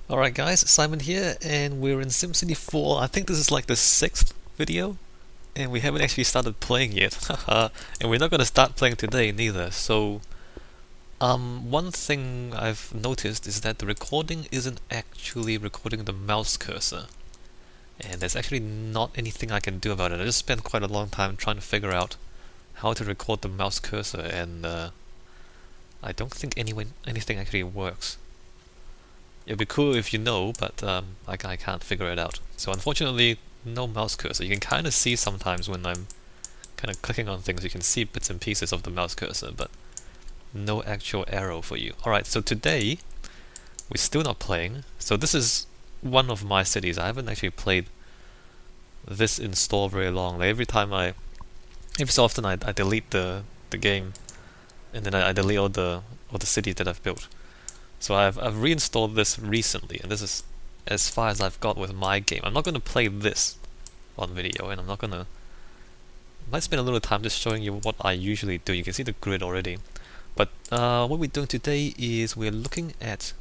Alright guys, Simon here, and we're in SimCity 4. I think this is like the 6th video, and we haven't actually started playing yet. Haha, and we're not gonna start playing today neither. One thing I've noticed is that the recording isn't actually recording the mouse cursor. And there's actually not anything I can do about it. I just spent quite a long time trying to figure out how to record the mouse cursor, and I don't think anything actually works. It'd be cool if you know, but I can't figure it out. So unfortunately, no mouse cursor. You can kind of see sometimes when I'm kind of clicking on things, you can see bits and pieces of the mouse cursor, but no actual arrow for you. Alright, so today, we're still not playing. So this is one of my cities. I haven't actually played this install very long. Like every so often I delete the game, and then I delete all the cities that I've built. So I've reinstalled this recently, and this is as far as I've got with my game. I'm not going to play this on video, and I'm not going to... might spend a little time just showing you what I usually do. You can see the grid already. But what we're doing today is we're looking at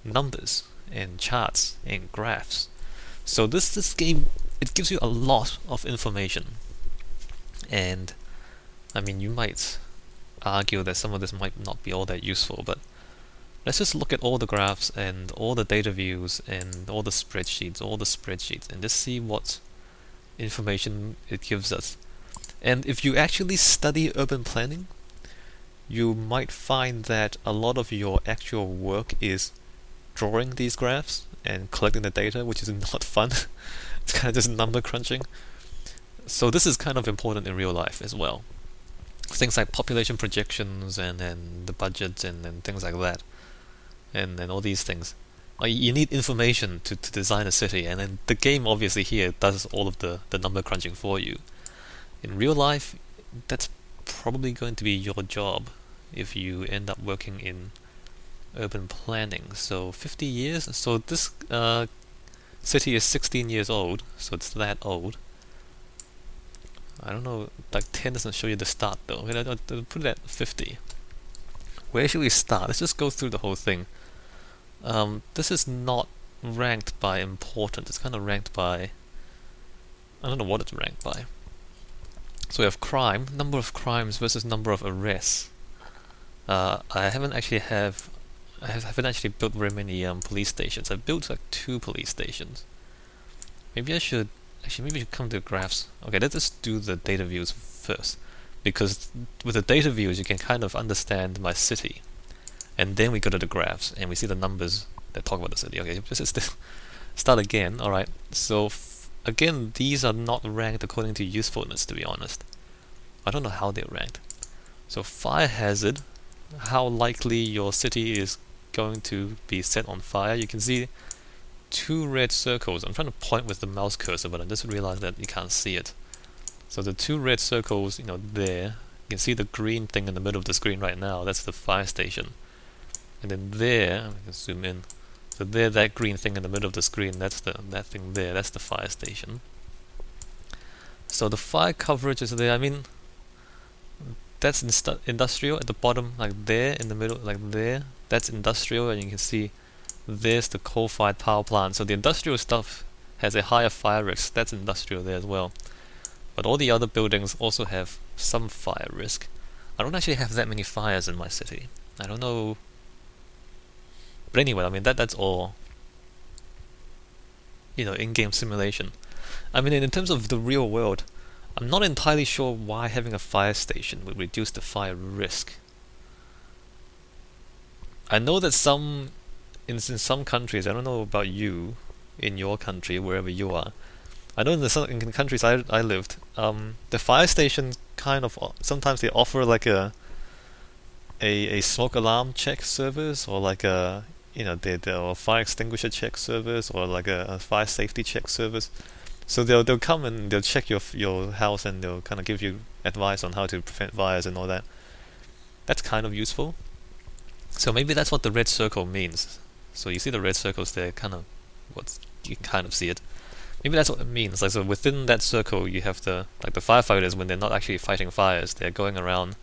numbers and charts and graphs. So this game, it gives you a lot of information. And I mean, you might argue that some of this might not be all that useful, but let's just look at all the graphs and all the data views and all the spreadsheets, and just see what information it gives us. And if you actually study urban planning, you might find that a lot of your actual work is drawing these graphs and collecting the data, which is not fun. It's kind of just number crunching. So this is kind of important in real life as well. Things like population projections and the budgets and things like that. And all these things. Like, you need information to design a city, and then the game obviously here does all of the number crunching for you. In real life, that's probably going to be your job if you end up working in urban planning. So 50 years? So this city is 16 years old, so it's that old. I don't know, like 10 doesn't show you the start though. I'll put it at 50. Where should we start? Let's just go through the whole thing. This is not ranked by importance. It's kind of ranked by... I don't know what it's ranked by. So we have crime, number of crimes versus number of arrests. I haven't actually built very many police stations. I've built like 2 police stations. Maybe we should come to graphs. Okay, let's just do the data views first, because with the data views you can kind of understand my city. And then we go to the graphs, and we see the numbers that talk about the city. Okay, let's start again. Alright, so again, these are not ranked according to usefulness, to be honest. I don't know how they're ranked. So fire hazard, how likely your city is going to be set on fire. You can see 2 red circles. I'm trying to point with the mouse cursor, but I just realized that you can't see it. So the 2 red circles, there. You can see the green thing in the middle of the screen right now. That's the fire station. And then there, I can zoom in. So there, that green thing in the middle of the screen, that thing there, that's the fire station. So the fire coverage is there. I mean, that's industrial at the bottom, like there, in the middle, like there. That's industrial, and you can see there's the coal-fired power plant. So the industrial stuff has a higher fire risk. That's industrial there as well. But all the other buildings also have some fire risk. I don't actually have that many fires in my city. I don't know. But anyway, I mean, that's all, in-game simulation. I mean, in terms of the real world, I'm not entirely sure why having a fire station would reduce the fire risk. I know that in some countries, I don't know about you, in your country, wherever you are, I know in the countries I lived, the fire stations kind of, sometimes they offer like a smoke alarm check service, or like a the fire extinguisher check service, or like a fire safety check service. So they'll come and they'll check your house, and they'll kind of give you advice on how to prevent fires and all that. That's kind of useful. So maybe that's what the red circle means. So you see the red circles there, you can kind of see it. Maybe that's what it means. Like, so within that circle you have the firefighters. When they're not actually fighting fires, they're going around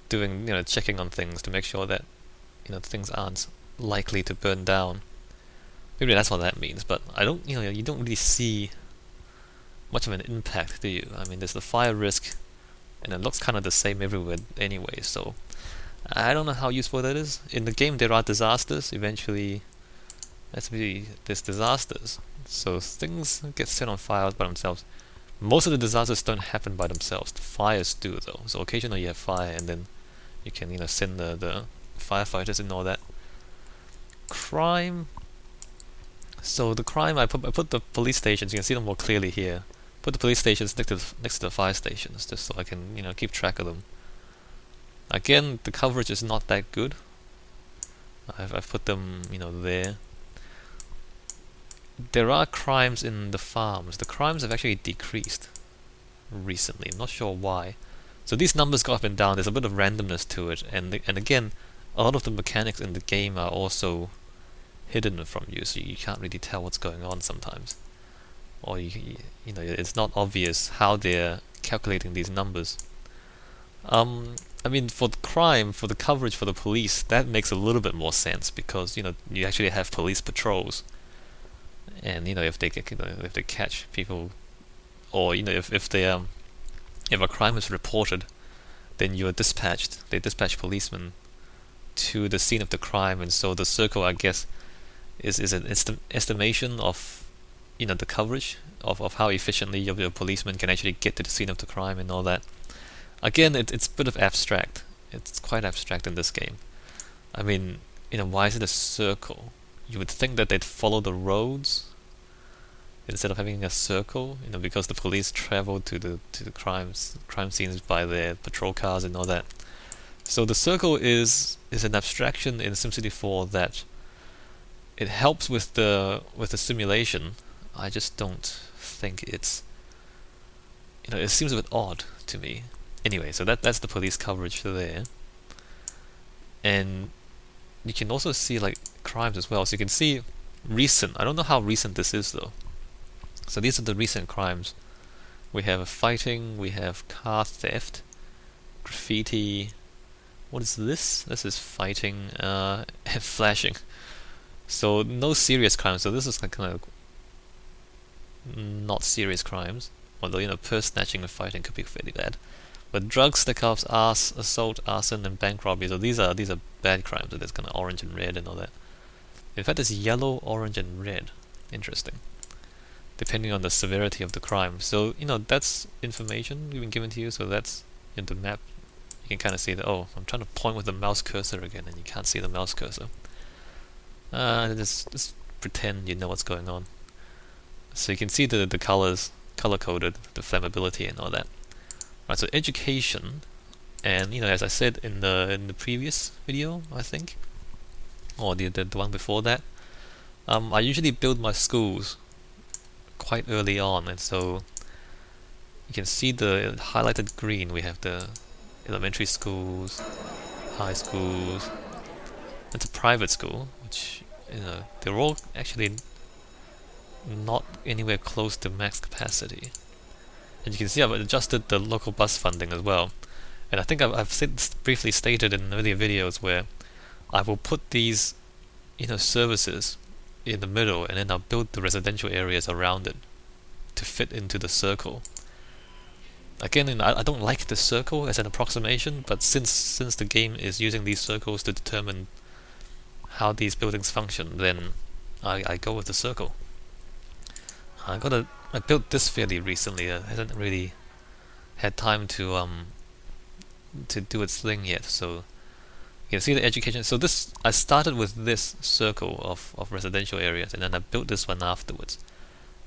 doing, checking on things to make sure that things aren't likely to burn down. Maybe that's what that means, but I don't, you don't really see much of an impact, do you? I mean, there's the fire risk, and it looks kind of the same everywhere anyway, so I don't know how useful that is. In the game, there are disasters. Eventually, there's disasters, so things get set on fire by themselves. Most of the disasters don't happen by themselves. The fires do, though. So occasionally you have fire, and then you can, send the firefighters and all that. Crime. So the crime, I put the police stations. You can see them more clearly here. Put the police stations next to the fire stations, just so I can keep track of them. Again, the coverage is not that good. I've put them there. There are crimes in the farms. The crimes have actually decreased recently. I'm not sure why. So these numbers go up and down. There's a bit of randomness to it, and again, a lot of the mechanics in the game are also hidden from you, so you can't really tell what's going on sometimes, or it's not obvious how they're calculating these numbers. I mean, for the crime, for the coverage, for the police, that makes a little bit more sense because you actually have police patrols, and if they if they catch people, or if a crime is reported, then you're dispatched. They dispatch policemen to the scene of the crime, and so the circle, I guess, is an estimation of the coverage of how efficiently your policemen can actually get to the scene of the crime and all that. Again, it's a bit of abstract. It's quite abstract in this game. I mean, why is it a circle? You would think that they'd follow the roads instead of having a circle, because the police travel to the crime scenes by their patrol cars and all that. So the circle is an abstraction in SimCity 4 that it helps with the simulation. I just don't think it's it seems a bit odd to me. Anyway, so that's the police coverage there. And you can also see like crimes as well. So you can see recent. I don't know how recent this is though. So these are the recent crimes. We have fighting, we have car theft, graffiti. What is this? This is fighting and flashing. So no serious crimes. So this is like kind of not serious crimes. Although purse snatching and fighting could be fairly bad. But drugs, stick-ups, assault, arson, and bank robbery. So these are bad crimes. So there's kind of orange and red and all that. In fact, it's yellow, orange, and red. Interesting. Depending on the severity of the crime. So that's information we've been given to you. So that's in the map. You can kind of see that. Oh, I'm trying to point with the mouse cursor again, and you can't see the mouse cursor. Just pretend you know what's going on. So you can see the colors, color-coded, the flammability, and all that. Right, so education, and as I said in the previous video, I think, or the one before that, I usually build my schools quite early on, and so you can see the highlighted green. We have the elementary schools, high schools. It's a private school, which they're all actually not anywhere close to max capacity. And you can see I've adjusted the local bus funding as well. And I think I've briefly stated in earlier videos where I will put these services in the middle, and then I'll build the residential areas around it to fit into the circle. Again, I don't like the circle as an approximation, but since the game is using these circles to determine how these buildings function, then I go with the circle. I built this fairly recently. I hadn't really had time to do its thing yet. So you can see the education. So I started with this circle of residential areas, and then I built this one afterwards.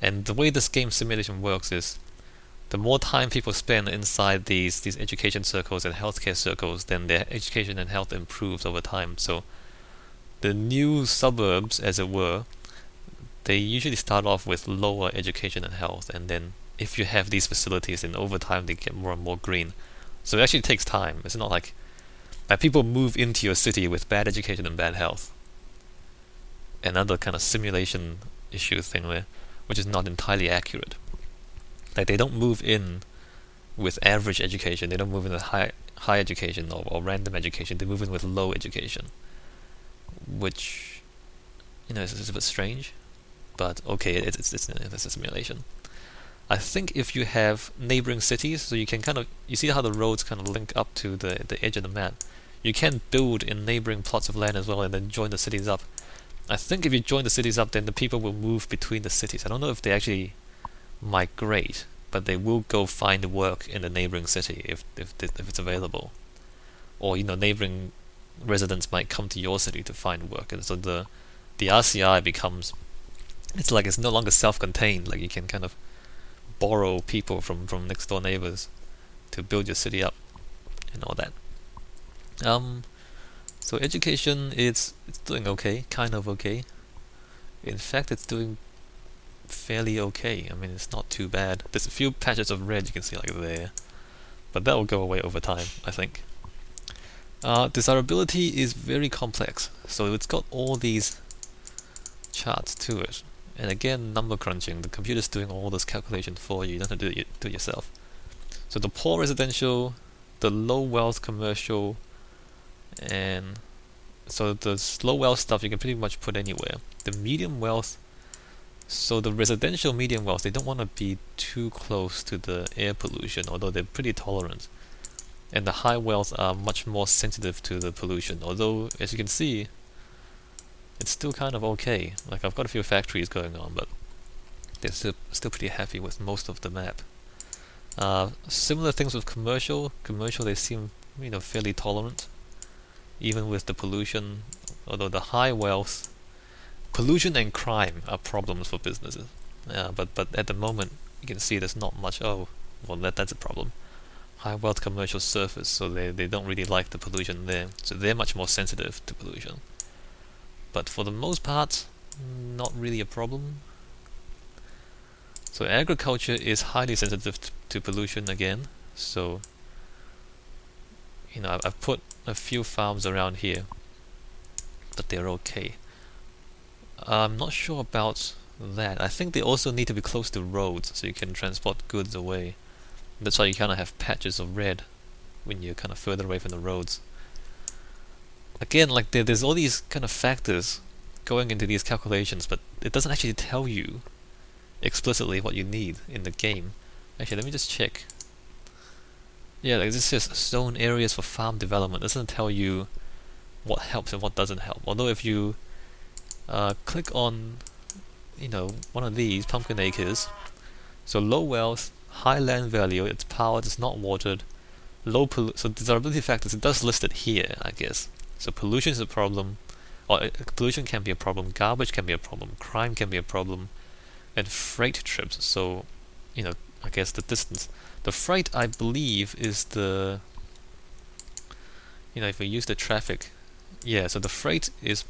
And the way this game simulation works is, the more time people spend inside these education circles and healthcare circles, then their education and health improves over time. So the new suburbs, as it were, they usually start off with lower education and health, and then if you have these facilities, then over time they get more and more green. So it actually takes time. It's not like people move into your city with bad education and bad health. Another kind of simulation issue thing there, which is not entirely accurate. Like they don't move in with average education, they don't move in with high education or random education, they move in with low education. Which is a bit strange. But okay, it's a simulation. I think if you have neighboring cities, so you can you see how the roads kind of link up to the edge of the map. You can build in neighboring plots of land as well, and then join the cities up. I think if you join the cities up, then the people will move between the cities. I don't know if they actually migrate, but they will go find work in the neighboring city if it's available, or neighboring residents might come to your city to find work, and so the RCI becomes, it's no longer self-contained. Like you can kind of borrow people from next door neighbors to build your city up and all that. So education, it's doing okay, kind of okay. In fact, it's doing fairly okay. I mean, it's not too bad. There's a few patches of red you can see like there, but that will go away over time, I think. Desirability is very complex, so it's got all these charts to it. And again, number crunching. The computer's doing all this calculation for you. You don't have to do it yourself. So the poor residential, the low wealth commercial, and so the low wealth stuff you can pretty much put anywhere. The medium wealth, so the residential medium wealth, they don't want to be too close to the air pollution, although they're pretty tolerant. And the high wealth are much more sensitive to the pollution, although as you can see, it's still kind of okay. Like I've got a few factories going on, but they're still pretty happy with most of the map. Similar things with commercial. Commercial, they seem fairly tolerant, even with the pollution. Although the high wealth, pollution and crime are problems for businesses. But at the moment you can see there's not much. Oh, well that's a problem. High wealth commercial surface, so they don't really like the pollution there. So they're much more sensitive to pollution. But for the most part, not really a problem. So agriculture is highly sensitive to pollution again. So I've put a few farms around here, but they're okay. I'm not sure about that. I think they also need to be close to roads so you can transport goods away. That's why you kind of have patches of red when you're kind of further away from the roads. Again, like there's all these kind of factors going into these calculations, but it doesn't actually tell you explicitly what you need in the game. Actually, let me just check. Yeah, like this says zone areas for farm development. It doesn't tell you what helps and what doesn't help. Although if you click on one of these pumpkin acres, so low wealth, high land value, it's powered, it's not watered, so desirability factors, it does list it here, I guess. So pollution is a problem, or pollution can be a problem, garbage can be a problem, crime can be a problem, and freight trips. So, I guess the distance. The freight, I believe, is the, if we use the traffic, yeah, so the freight is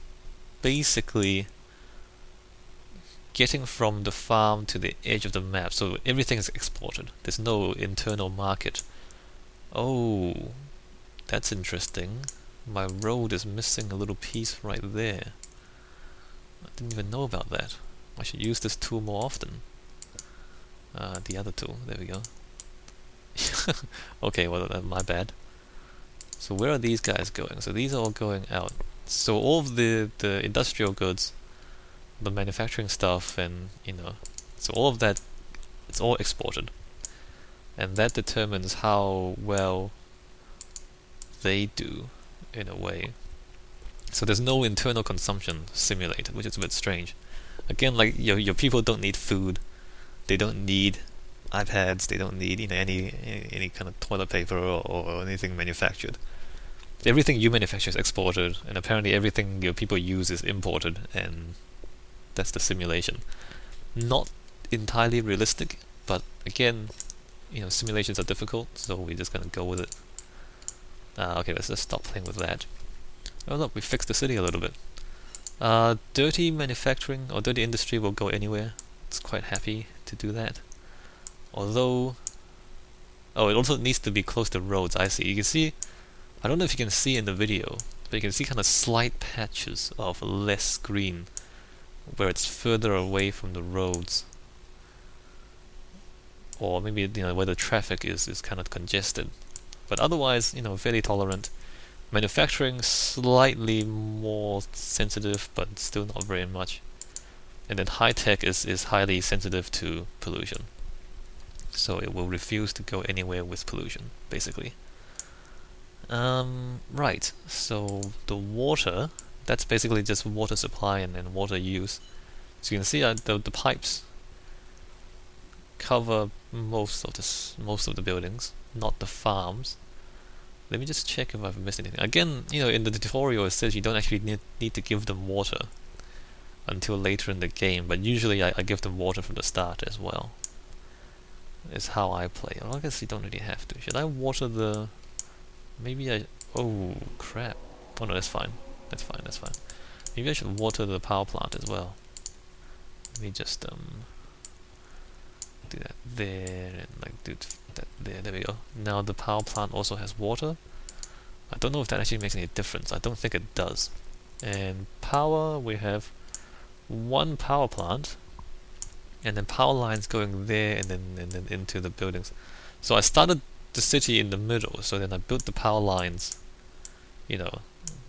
basically getting from the farm to the edge of the map, so everything is exported. There's no internal market. Oh, that's interesting. My road is missing a little piece right there. I didn't even know about that. I should use this tool more often. The other tool, there we go. Okay, well, my bad. So where are these guys going? So these are all going out. So all of the industrial goods, the manufacturing stuff, and so all of that, it's all exported, and that determines how well they do in a way. So there's no internal consumption simulated, which is a bit strange. Again, like your people don't need food, they don't need iPads, they don't need any kind of toilet paper or anything manufactured. Everything you manufacture is exported, and apparently everything your people use is imported, and that's the simulation. Not entirely realistic, but again, simulations are difficult, so we're just gonna go with it. Okay, let's just stop playing with that. Oh look, we fixed the city a little bit. Dirty manufacturing or dirty industry will go anywhere. It's quite happy to do that. Although, it also needs to be close to roads. I see. You can see. I don't know if you can see in the video, but you can see kind of slight patches of less green where it's further away from the roads, or maybe where the traffic is kind of congested. But otherwise, fairly tolerant. Manufacturing slightly more sensitive, but still not very much. And then high tech is highly sensitive to pollution, so it will refuse to go anywhere with pollution, basically. Right, so the water, that's basically just water supply and water use. So you can see the pipes cover most of the buildings, not the farms. Let me just check if I've missed anything. Again, in the tutorial it says you don't actually need to give them water until later in the game, but usually I give them water from the start as well. Is how I play. Well, I guess you don't really have to. Should I water the... Maybe I... Oh, crap. Oh no, that's fine. That's fine, that's fine. Maybe I should water the power plant as well. Let me just do that there, and like do that there. There we go. Now the power plant also has water. I don't know if that actually makes any difference. I don't think it does. And power, we have one power plant, and then power lines going there and then into the buildings. So I started the city in the middle, so then I built the power lines,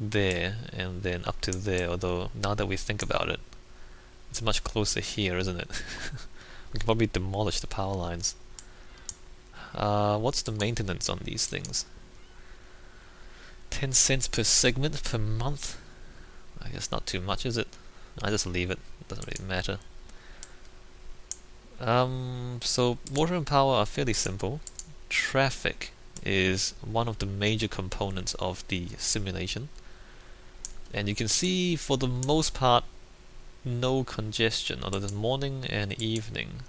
there and then up to there. Although now that we think about it, it's much closer here, isn't it? We can probably demolish the power lines. What's the maintenance on these things? 10 cents per segment per month? I guess not too much, is it? I just leave it. Doesn't really matter. So water and power are fairly simple. Traffic is one of the major components of the simulation. And you can see, for the most part, no congestion, although there's morning and evening.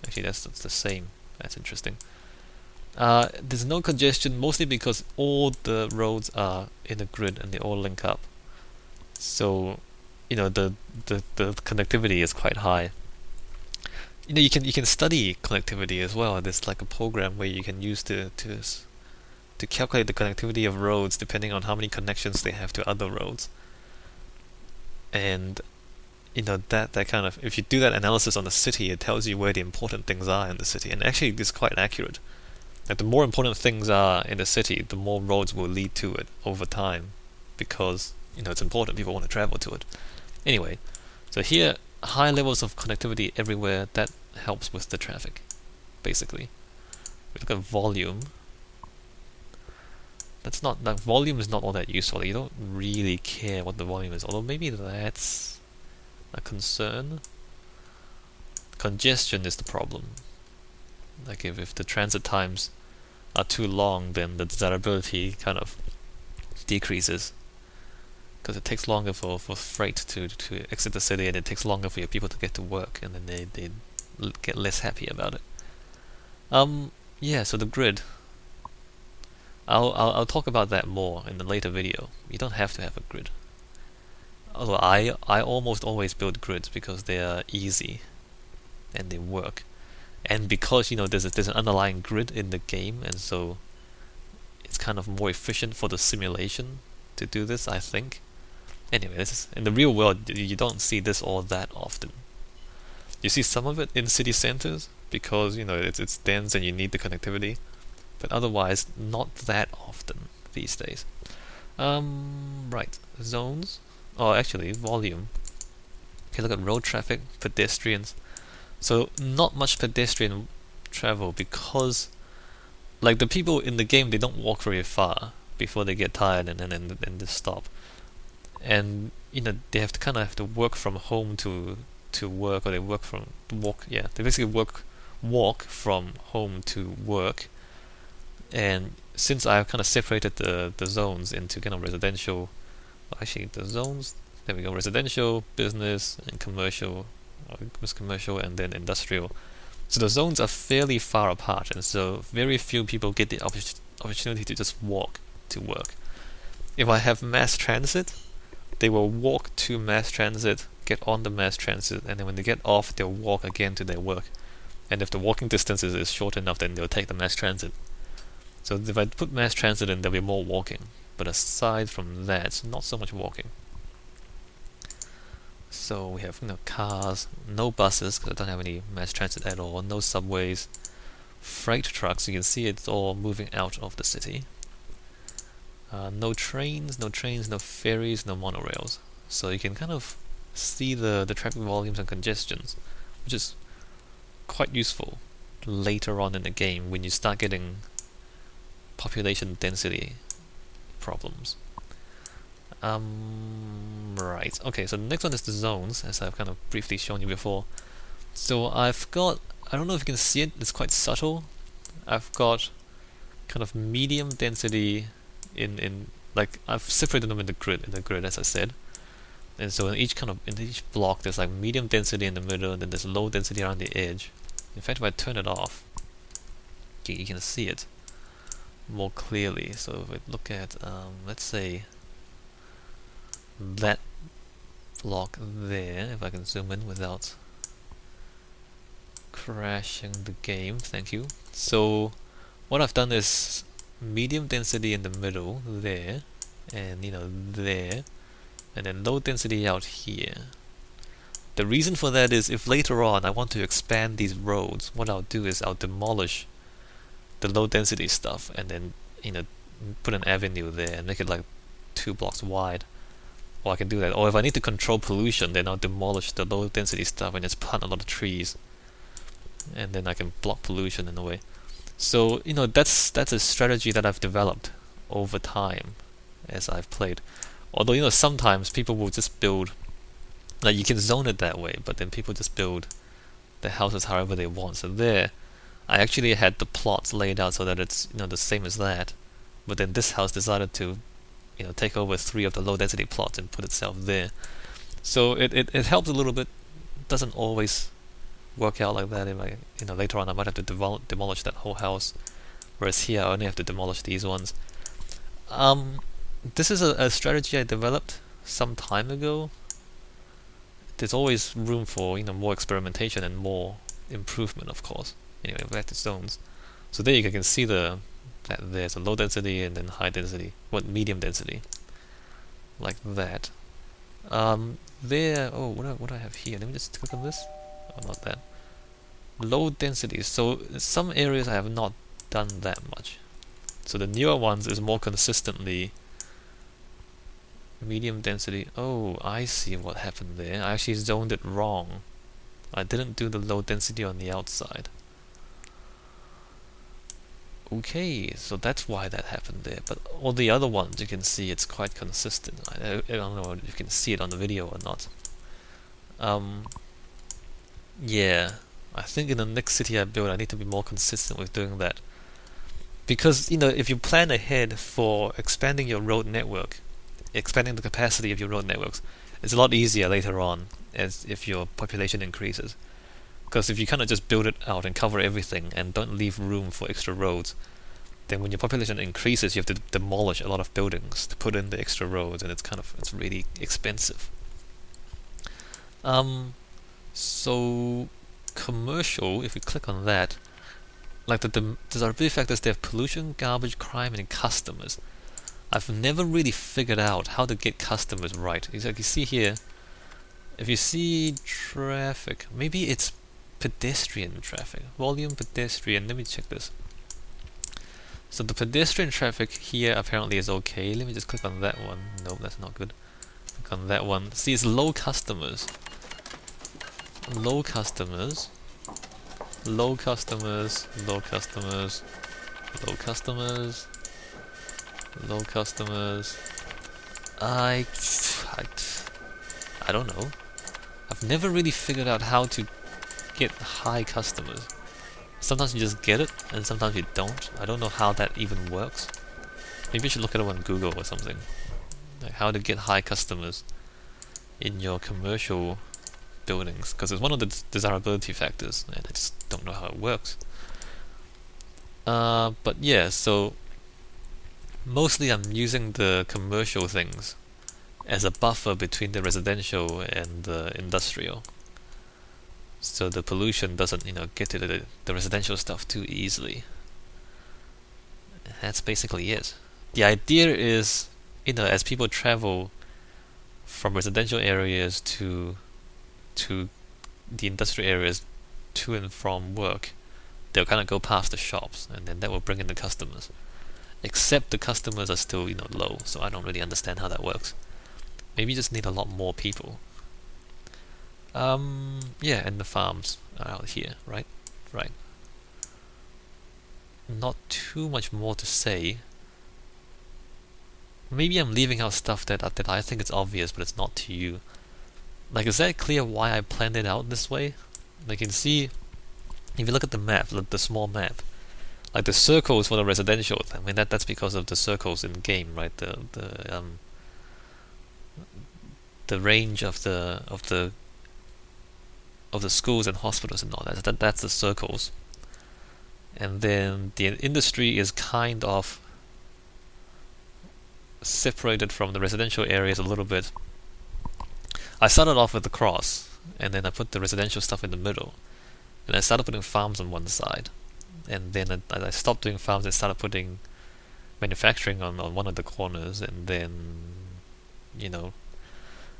Actually, that's the same. That's interesting. There's no congestion, mostly because all the roads are in a grid and they all link up. So, the connectivity is quite high. You can study connectivity as well. There's like a program where you can use to calculate the connectivity of roads depending on how many connections they have to other roads. And that kind of, if you do that analysis on the city, it tells you where the important things are in the city, and actually it's quite accurate. Like, the more important things are in the city, the more roads will lead to it over time, because it's important, people want to travel to it. Anyway, so here, high levels of connectivity everywhere, that helps with the traffic, basically. We look at volume. Volume is not all that useful. You don't really care what the volume is, although maybe that's a concern. Congestion is the problem. Like, if the transit times are too long, then the desirability kind of decreases, because it takes longer for freight to exit the city, and it takes longer for your people to get to work, and then they get less happy about it. Yeah, so the grid. I'll talk about that more in the later video. You don't have to have a grid. Although I almost always build grids because they are easy and they work. And because there's an underlying grid in the game, and so it's kind of more efficient for the simulation to do this, I think. Anyway, this is, in the real world, you don't see this all that often. You see some of it in city centers because it's dense and you need the connectivity, but otherwise not that often these days. Right, zones. Oh, actually, volume. Okay, look at road traffic, pedestrians. So not much pedestrian travel because, like, the people in the game, they don't walk very far before they get tired and just stop. And they have to work from home to work, or they work from walk. Yeah, they basically walk from home to work. And since I've kind of separated the zones into kind of residential, actually the zones, there we go, residential, business, and commercial, and then industrial. So the zones are fairly far apart, and so very few people get the opportunity to just walk to work. If I have mass transit, they will walk to mass transit, get on the mass transit, and then when they get off, they'll walk again to their work. And if the walking distance is short enough, then they'll take the mass transit. So if I put mass transit in, there'll be more walking. But aside from that, not so much walking. So we have cars, no buses, because I don't have any mass transit at all, no subways, freight trucks, you can see it's all moving out of the city. No trains, no ferries, no monorails. So you can kind of see the traffic volumes and congestions, which is quite useful later on in the game when you start getting population density problems. Right. Okay, so the next one is the zones, as I've kind of briefly shown you before. So I've got, I don't know if you can see it, it's quite subtle. I've got kind of medium density in like I've separated them in the grid as I said. And so in each block there's like medium density in the middle, and then there's low density around the edge. In fact, if I turn it off, you can see it more clearly. So if we look at let's say that block there, if I can zoom in without crashing the game, thank you. So what I've done is medium density in the middle there, and there, and then low density out here. The reason for that is if later on I want to expand these roads, what I'll do is I'll demolish the low density stuff and then put an avenue there and make it like 2 blocks wide. Or I can do that. Or if I need to control pollution, then I'll demolish the low density stuff and just plant a lot of trees, and then I can block pollution in a way. So that's a strategy that I've developed over time as I've played. Although sometimes people will just build, like, you can zone it that way, but then people just build the houses however they want. So there, I actually had the plots laid out so that it's the same as that, but then this house decided to take over 3 of the low density plots and put itself there. So it helps a little bit. Doesn't always work out like that. Later on I might have to demolish that whole house, whereas here I only have to demolish these ones. This is a strategy I developed some time ago. There's always room for more experimentation and more improvement, of course. Anyway, back to zones. So there you can see that there's a low density and then high density, medium density, like that. There. Oh, what do I have here? Let me just click on this. Oh, not that. Low density. So some areas I have not done that much. So the newer ones is more consistently medium density. Oh, I see what happened there. I actually zoned it wrong. I didn't do the low density on the outside. Okay, so that's why that happened there. But all the other ones, you can see it's quite consistent. I don't know if you can see it on the video or not. Yeah, I think in the next city I build, I need to be more consistent with doing that. Because, if you plan ahead for expanding your road network, expanding the capacity of your road networks, it's a lot easier later on as if your population increases. Because if you kind of just build it out and cover everything and don't leave room for extra roads, then when your population increases, you have to demolish a lot of buildings to put in the extra roads, and it's really expensive. So commercial, if we click on that, like the desirability factors, they have pollution, garbage, crime, and customers. I've never really figured out how to get customers right. Like you see here, if you see traffic, maybe it's pedestrian traffic. Volume pedestrian, let me check this. So the pedestrian traffic here apparently is okay. Let me just click on that one. No, that's not good. Click on that one. See, it's low customers. Low customers. Low customers. Low customers. Low customers. Low customers. I don't know. I've never really figured out how to get high customers. Sometimes you just get it, and sometimes you don't. I don't know how that even works. Maybe you should look at it on Google or something. Like how to get high customers in your commercial buildings, because it's one of the desirability factors, and I just don't know how it works. But yeah, so mostly I'm using the commercial things as a buffer between the residential and the industrial, so the pollution doesn't get to the residential stuff too easily. That's basically it. The idea is, as people travel from residential areas to the industrial areas to and from work, they'll kind of go past the shops, and then that will bring in the customers. Except the customers are still low, so I don't really understand how that works. Maybe you just need a lot more people. Yeah, and the farms are out here, right? Right. Not too much more to say. Maybe I'm leaving out stuff that I think it's obvious, but it's not to you. Like, is that clear why I planned it out this way? Like, you can see, if you look at the map, the small map, like the circles for the residential. I mean, that's because of the circles in game, right? The range of the schools and hospitals and all that. That's the circles. And then the industry is kind of separated from the residential areas a little bit. I started off with the cross, and then I put the residential stuff in the middle, and I started putting farms on one side, and then I stopped doing farms and started putting manufacturing on one of the corners, and then, you know,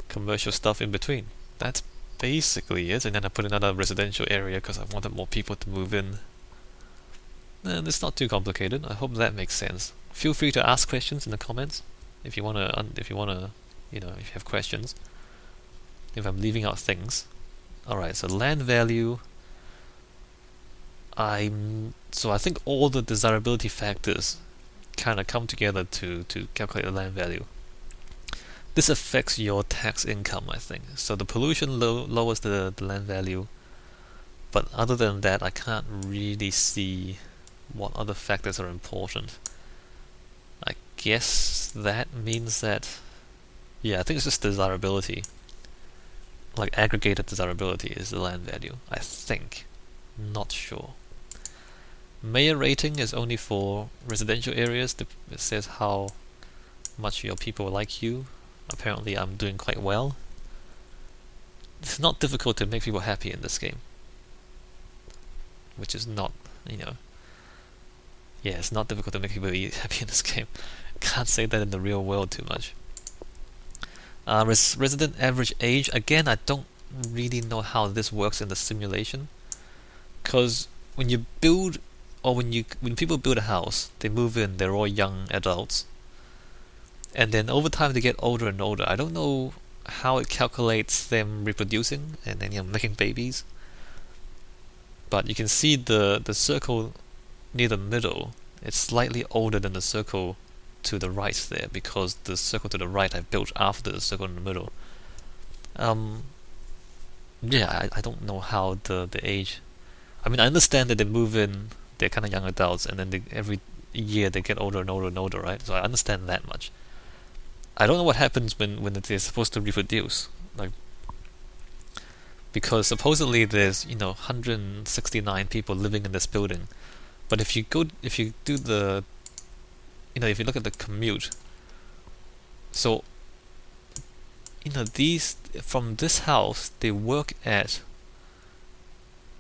commercial stuff in between. That's basically it. And then I put another residential area because I wanted more people to move in. And it's not too complicated. I hope that makes sense. Feel free to ask questions in the comments if you wanna, if you have questions. If I'm leaving out things. Alright, so land value. I think all the desirability factors kind of come together to calculate the land value. This affects your tax income, I think. So the pollution lowers the land value, but other than that, I can't really see what other factors are important. I guess that means that, yeah, I think it's just desirability. Like aggregated desirability is the land value, I think. Not sure. Mayor rating is only for residential areas. It says how much your people like you. Apparently I'm doing quite well. It's not difficult to make people happy in this game. Which is not, yeah, it's not difficult to make people happy in this game. Can't say that in the real world too much. Resident average age, again, I don't really know how this works in the simulation. Because when you build, or when people build a house, they move in, they're all young adults. And then over time they get older and older. I don't know how it calculates them reproducing and then making babies. But you can see the circle near the middle, it's slightly older than the circle to the right there, because the circle to the right I built after the circle in the middle. Yeah, I don't know how the age. I mean, I understand that they move in, they're kind of young adults, and then every year they get older and older and older, right? So I understand that much. I don't know what happens when they're supposed to reproduce, like, because supposedly there's 169 people living in this building, but if you do the, if you look at the commute, so these from this house they work at,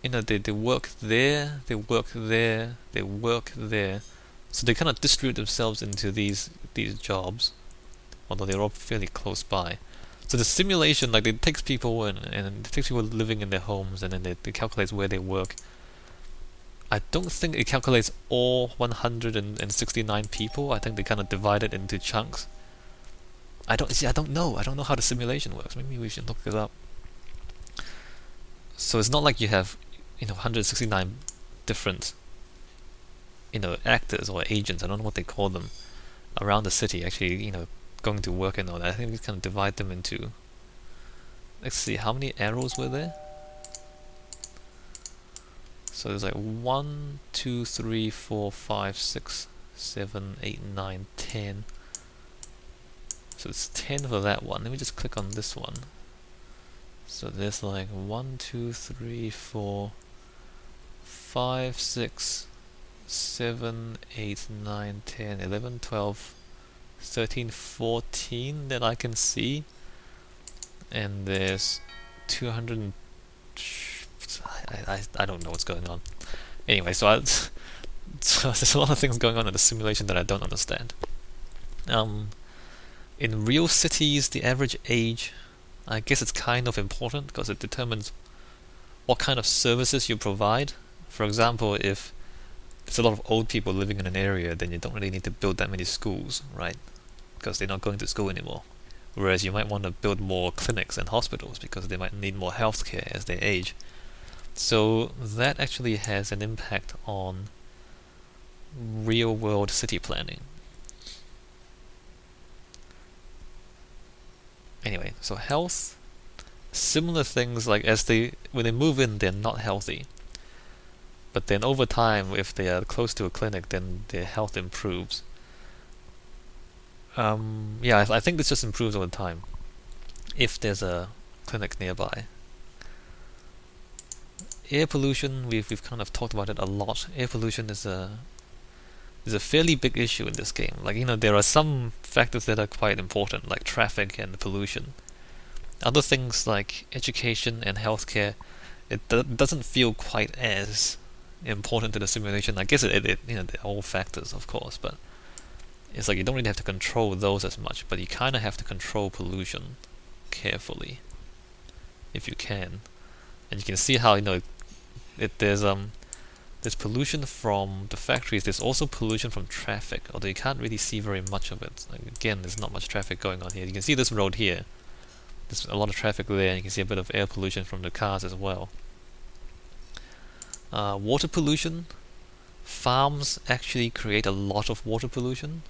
they work there, they work there, they work there, so they kind of distribute themselves into these jobs, although they're all fairly close by. So the simulation, like, it takes people and it takes people living in their homes, and then it calculates where they work. I don't think it calculates all 169 people. I think they kind of divide it into chunks. I don't know how the simulation works. Maybe we should look it up. So it's not like you have 169 different actors or agents, I don't know what they call them, around the city actually going to work and all that. I think we kind of divide them into, let's see, how many arrows were there? So there's like 1, 2, 3, 4, 5, 6, 7, 8, 9, 10. So it's 10 for that one. Let me just click on this one. So there's like 1, 2, 3, 4, 5, 6, 7, 8, 9, 10, 11, 12, 13, 14 that I can see. And there's 200. I don't know what's going on. Anyway, so there's a lot of things going on in the simulation that I don't understand. In real cities, the average age, I guess it's kind of important because it determines what kind of services you provide. For example, if there's a lot of old people living in an area, then you don't really need to build that many schools, right? Because they're not going to school anymore. Whereas you might want to build more clinics and hospitals because they might need more healthcare as they age. So that actually has an impact on real-world city planning. Anyway, so health, similar things like when they move in, they're not healthy. But then over time, if they are close to a clinic, then their health improves. Yeah, I think this just improves over time if there's a clinic nearby. Air pollution, we've kind of talked about it a lot. Air pollution is a fairly big issue in this game. Like, there are some factors that are quite important, like traffic and pollution. Other things like education and healthcare, it doesn't feel quite as important to the simulation. I guess they're all factors, of course, but it's like you don't really have to control those as much, but you kind of have to control pollution carefully if you can. And you can see how there's pollution from the factories. There's also pollution from traffic, although you can't really see very much of it. Like, again, there's not much traffic going on here. You can see this road here. There's a lot of traffic there, and you can see a bit of air pollution from the cars as well. Water pollution. Farms actually create a lot of water pollution,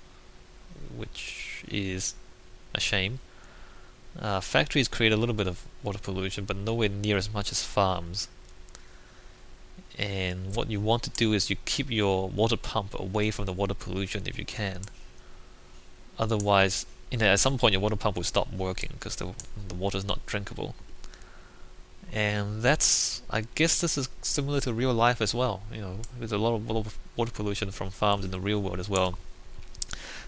which is a shame. Factories create a little bit of water pollution, but nowhere near as much as farms. And what you want to do is you keep your water pump away from the water pollution if you can. Otherwise, at some point your water pump will stop working because the water is not drinkable. And I guess this is similar to real life as well. There's a lot of water pollution from farms in the real world as well.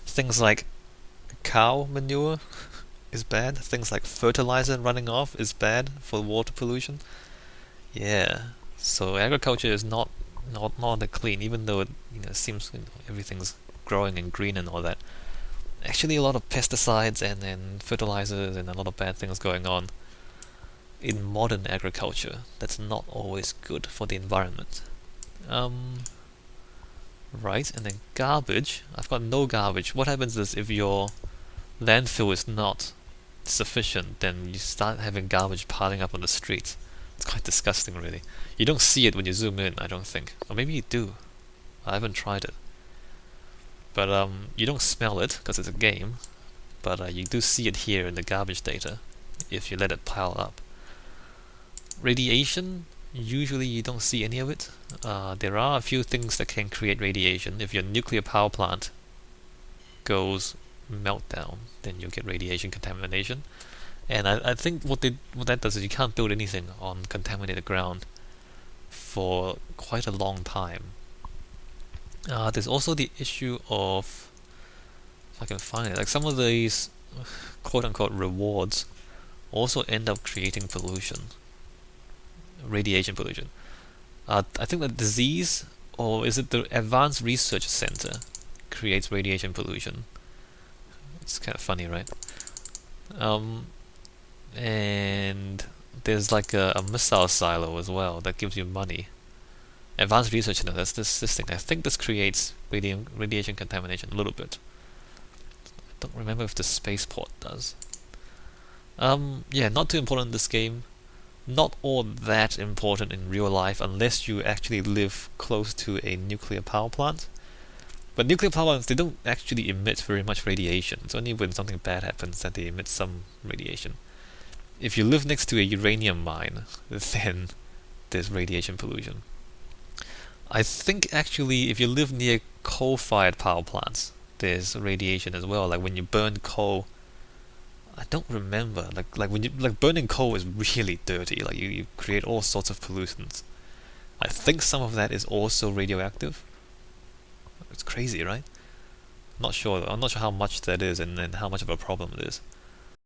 Things like cow manure is bad. Things like fertilizer running off is bad for water pollution. Yeah. So agriculture is not that clean, even though it seems everything's growing and green and all that. Actually, a lot of pesticides and fertilizers and a lot of bad things going on in modern agriculture. That's not always good for the environment. Right, and then garbage. I've got no garbage. What happens is if your landfill is not sufficient, then you start having garbage piling up on the streets. It's quite disgusting, really. You don't see it when you zoom in, I don't think. Or maybe you do. I haven't tried it. But you don't smell it, because it's a game. But you do see it here in the garbage data, if you let it pile up. Radiation, usually you don't see any of it. There are a few things that can create radiation. If your nuclear power plant goes meltdown, then you'll get radiation contamination. And I think what that does is you can't build anything on contaminated ground for quite a long time. There's also the issue of, if I can find it, like some of these quote-unquote rewards also end up creating pollution, radiation pollution. I think the disease, or is it the Advanced Research Center, creates radiation pollution. It's kind of funny, right? And there's like a missile silo as well that gives you money. Advanced Research Center, that's this thing. I think this creates radiation contamination a little bit. I don't remember if the spaceport does. Yeah, not too important in this game. Not all that important in real life unless you actually live close to a nuclear power plant. But nuclear power plants, they don't actually emit very much radiation. It's only when something bad happens that they emit some radiation. If you live next to a uranium mine, then there's radiation pollution. I think actually if you live near coal-fired power plants, there's radiation as well. Like when you burn coal, I don't remember. Like when burning coal is really dirty. Like you create all sorts of pollutants. I think some of that is also radioactive. It's crazy, right? I'm not sure how much that is and how much of a problem it is.